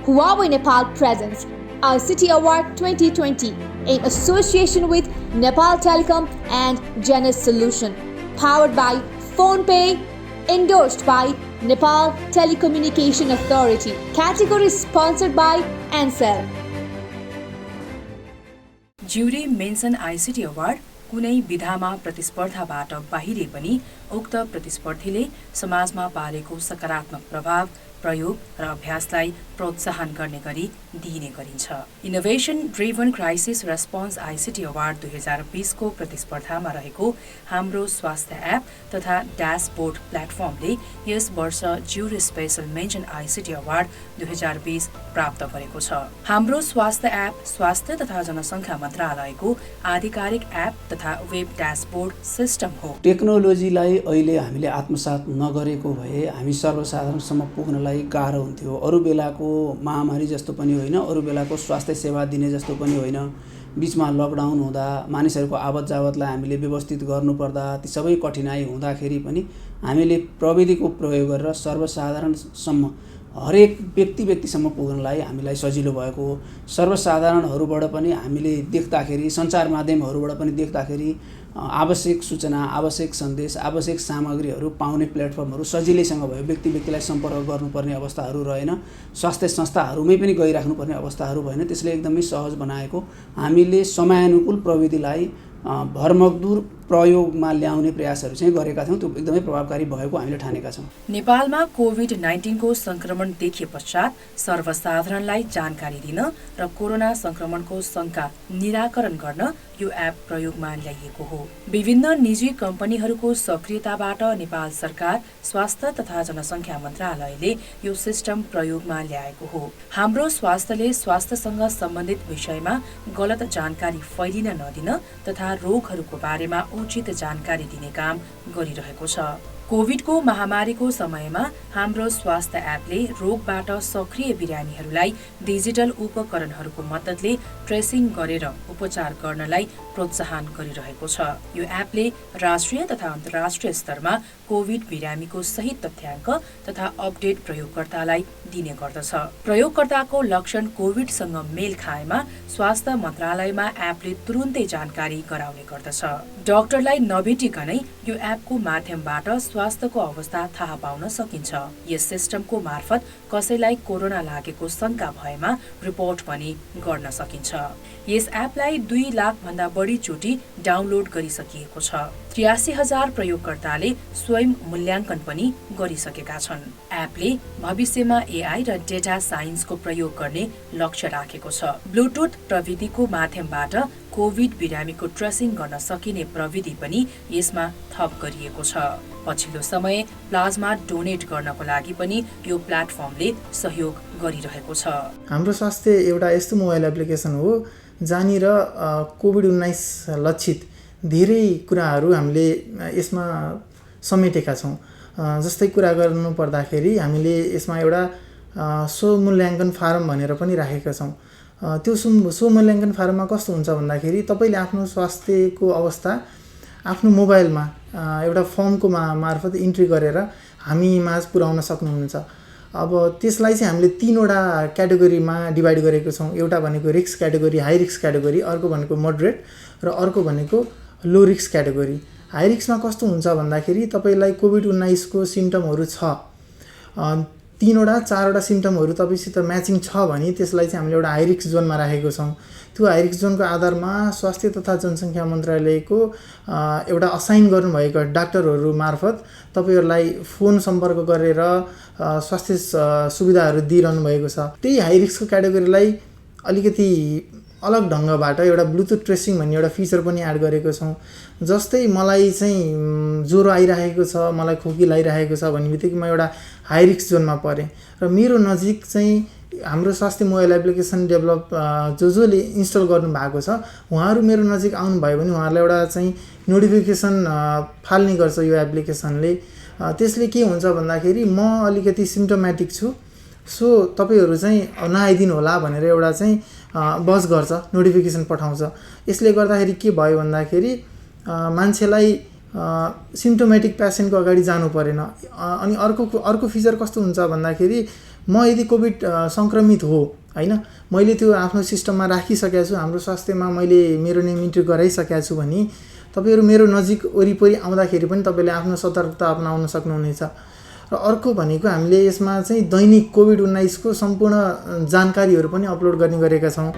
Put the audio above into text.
Huawei Nepal presents iCity Award 2020 in association with Nepal Telecom and Genesis Solution. Powered by PhonePe, endorsed by Nepal Telecommunication Authority. Category sponsored by Ansel. Jury mention ICT award कुनै विधामा प्रतिस्पर्धाबाट बाहिरै पनि उक्त प्रतिस्पर्धीले समाजमा पारेको सकारात्मक प्रभाव, प्रयोग र अभ्यासलाई प्रोत्साहन गर्ने गरी दिइने गरिन्छ। Innovation driven crisis response ICT award 2020 को प्रतिस्पर्धामा रहेको हाम्रो स्वास्थ्य एप तथा ड्यासबोर्ड प्लेटफर्मले यस वर्ष jury special mention ICT award 2020 प्राप्त गरेको छ। हाम्रो स्वास्थ्य एप स्वास्थ्य तथा जनसङ्ख्या मन्त्रालयको आधिकारिक एप तथा वेब ड्यासबोर्ड सिस्टम हो। टेक्नोलोजीलाई अहिले हामीले आत्मसात नगरेको भए हामी सर्वसाधारणसम्म पुग्नलाई गाह्रो हुन्थ्यो। अरू बेलाको महामारी जस्तो पनि होइन, अरू बेलाको स्वास्थ्य सेवा दिने जस्तो पनि होइन। बीचमा लकडाउन हुँदा मानिसहरूको आवत जावतलाई हामीले व्यवस्थित गर्नुपर्दा ती सबै कठिनाइ हुँदाखेरि पनि हामीले प्रविधिको प्रयोग गरेर सर्वसाधारणसम्म हरेक व्यक्तिसम्म पुग्नलाई हामीलाई सजिलो भएको हो। सर्वसाधारणहरूबाट पनि हामीले देख्दाखेरि, सञ्चार माध्यमहरूबाट पनि देख्दाखेरि आवश्यक सूचना, आवश्यक सन्देश, आवश्यक सामग्रीहरू पाउने प्लेटफर्महरू सजिलैसँग भयो। व्यक्तिलाई सम्पर्क गर्नुपर्ने अवस्थाहरू रहेन, स्वास्थ्य संस्थाहरूमै पनि गइराख्नुपर्ने अवस्थाहरू भएन। त्यसले एकदमै सहज बनाएको। हामीले समयानुकूल प्रविधिलाई भरमग्दुर प्रयोगमा ल्याउने प्रयासहरू चाहिँ गरेका थियौँ। त्यो एकदमै प्रभावकारी भएको हामीले ठानेका छौँ। नेपालमा कोभिड-19 को संक्रमण देखिए पश्चात सर्वसाधारणलाई जानकारी दिन र कोरोना संक्रमणको शंका निराकरण गर्न यो एप प्रयोगमा ल्याइएको हो। विभिन्न निजी कम्पनीहरूको सक्रियताबाट नेपाल सरकार स्वास्थ्य तथा जनसङ्ख्या मन्त्रालयले यो सिस्टम प्रयोगमा ल्याएको हो। हाम्रो स्वास्थ्यले स्वास्थ्यसँग सम्बन्धित विषयमा गलत जानकारी फैलिन नदिन तथा रोगहरूको बारेमा उचित जानकारी दिने काम गरिरहेको छ। कोभिडको महामारीको समयमा हाम्रो स्वास्थ्य एपले रोगबाट सक्रिय बिरामीहरूलाई डिजिटल उपकरणहरूको मद्दतले ट्रेसिङ गरेर उपचार गर्नलाई प्रोत्साहन गरिरहेको छ। यो एपले राष्ट्रिय तथा अन्तर्राष्ट्रिय स्तरमा कोभिड बिरामीको सही तथ्याङ्क तथा अपडेट प्रयोगकर्तालाई दिने गर्दछ। प्रयोगकर्ताको लक्षण कोभिडसँग मेल खाएमा स्वास्थ्य मन्त्रालयमा एपले तुरुन्तै जानकारी गराउने गर्दछ। डाक्टरलाई नभेटिकनै यो एपको माध्यमबाट स्वास्थ्यको अवस्था थाहा पाउन सकिन्छ। यस सिस्टमको मार्फत कसैलाई कोरोना लागेको शंका भएमा रिपोर्ट पनि गर्न सकिन्छ। यस एपलाई 2 लाख भन्दा बढी चोटि डाउनलोड गरिसकिएको छ। 83,000 प्रयोगकर्ताले स्वयं मूल्याङ्कन पनि गरिसकेका छन्। एपले भविष्यमा एआई र डेटा साइन्सको प्रयोग गर्ने लक्ष्य राखेको छ। ब्लुटुथ प्रविधिको माध्यमबाट कोभिड बिरामीको ट्रेसिङ गर्न सकिने प्रविधि पनि यसमा थप गरिएको छ। पछिल्लो समय प्लाज्मा डोनेट गर्नको लागि पनि यो प्लेटफर्मले सहयोग गरिरहेको छ। हाम्रो स्वास्थ्य एउटा यस्तो मोबाइल एप्लिकेसन हो जहाँनिर कोभिड-19 लक्षित धेरै कुराहरू हामीले यसमा समेटेका छौँ। जस्तै कुरा गर्नु पर्दाखेरि हामीले यसमा एउटा स्वमूल्याङ्कन फारम भनेर पनि राखेका छौँ। त्यो स्वमूल्याङ्कन फारममा कस्तो हुन्छ भन्दाखेरि तपाईँले आफ्नो स्वास्थ्यको अवस्था आफ्नो मोबाइलमा एउटा फर्मको मार्फत इन्ट्री गरेर हामी माझ पुर्याउन सक्नुहुन्छ। अब त्यसलाई चाहिँ हामीले 3वटा क्याटेगोरीमा डिभाइड गरेको छौँ। एउटा भनेको risk category, high risk category, अर्को भनेको मोडरेट र अर्को भनेको लो रिस्क क्याटेगोरी। हाई रिस्कमा कस्तो हुन्छ भन्दाखेरि तपाईँलाई कोभिड-19 को सिम्टमहरू छ, 3वटा 4वटा सिम्टमहरू तपाईँसित म्याचिङ छ भने त्यसलाई चाहिँ हामीले एउटा हाई रिस्क जोनमा राखेको छौँ। त्यो हाई रिस्क जोनको आधारमा स्वास्थ्य तथा जनसङ्ख्या मन्त्रालयको एउटा असाइन गर्नुभएको डाक्टरहरू मार्फत तपाईँहरूलाई फोन सम्पर्क गरेर स्वास्थ्य सुविधाहरू दिइरहनु भएको छ। त्यही हाई रिस्कको क्याटेगोरीलाई अलिकति अलग ढङ्गबाट एउटा ब्लुटुथ ट्रेसिङ भन्ने एउटा फिचर पनि एड गरेको छौँ। जस्तै मलाई चाहिँ ज्वरो आइरहेको छ, मलाई खोकी लागिरहेको छ भन्ने बित्तिकै म एउटा हाई रिस्क जोनमा परेँ र मेरो नजिक चाहिँ हाम्रो स्वास्थ्य मोबाइल एप्लिकेसन डेभलप जसले इन्स्टल गर्नुभएको छ उहाँहरू मेरो नजिक आउनुभयो भने उहाँहरूलाई एउटा चाहिँ नोटिफिकेसन फाल्ने गर्छ यो एप्लिकेसनले। त्यसले के हुन्छ भन्दाखेरि म अलिकति सिम्टोमेटिक छु, सो तपाईँहरू चाहिँ नआइदिनु होला भनेर एउटा चाहिँ बस गर्छ, नोटिफिकेसन पठाउँछ। यसले गर्दाखेरि के भयो भन्दाखेरि मान्छेलाई सिम्टोमेटिक पेसेन्टको अगाडि जानु परेन। अनि अर्को फिचर कस्तो हुन्छ भन्दाखेरि म यदि कोभिड सङ्क्रमित हो होइन, मैले त्यो आफ्नो सिस्टममा राखिसकेको छु, हाम्रो स्वास्थ्यमा मैले मेरो नेम इन्ट्री गराइसकेको छु भने तपाईँहरू मेरो नजिक वरिपरि आउँदाखेरि पनि तपाईँले आफ्नो सतर्कता अपनाउन सक्नुहुनेछ। र अर्को भनेको हामीले यसमा चाहिँ दैनिक कोभिड-19 को सम्पूर्ण जानकारीहरू पनि अपलोड गर्ने गरेका छौँ।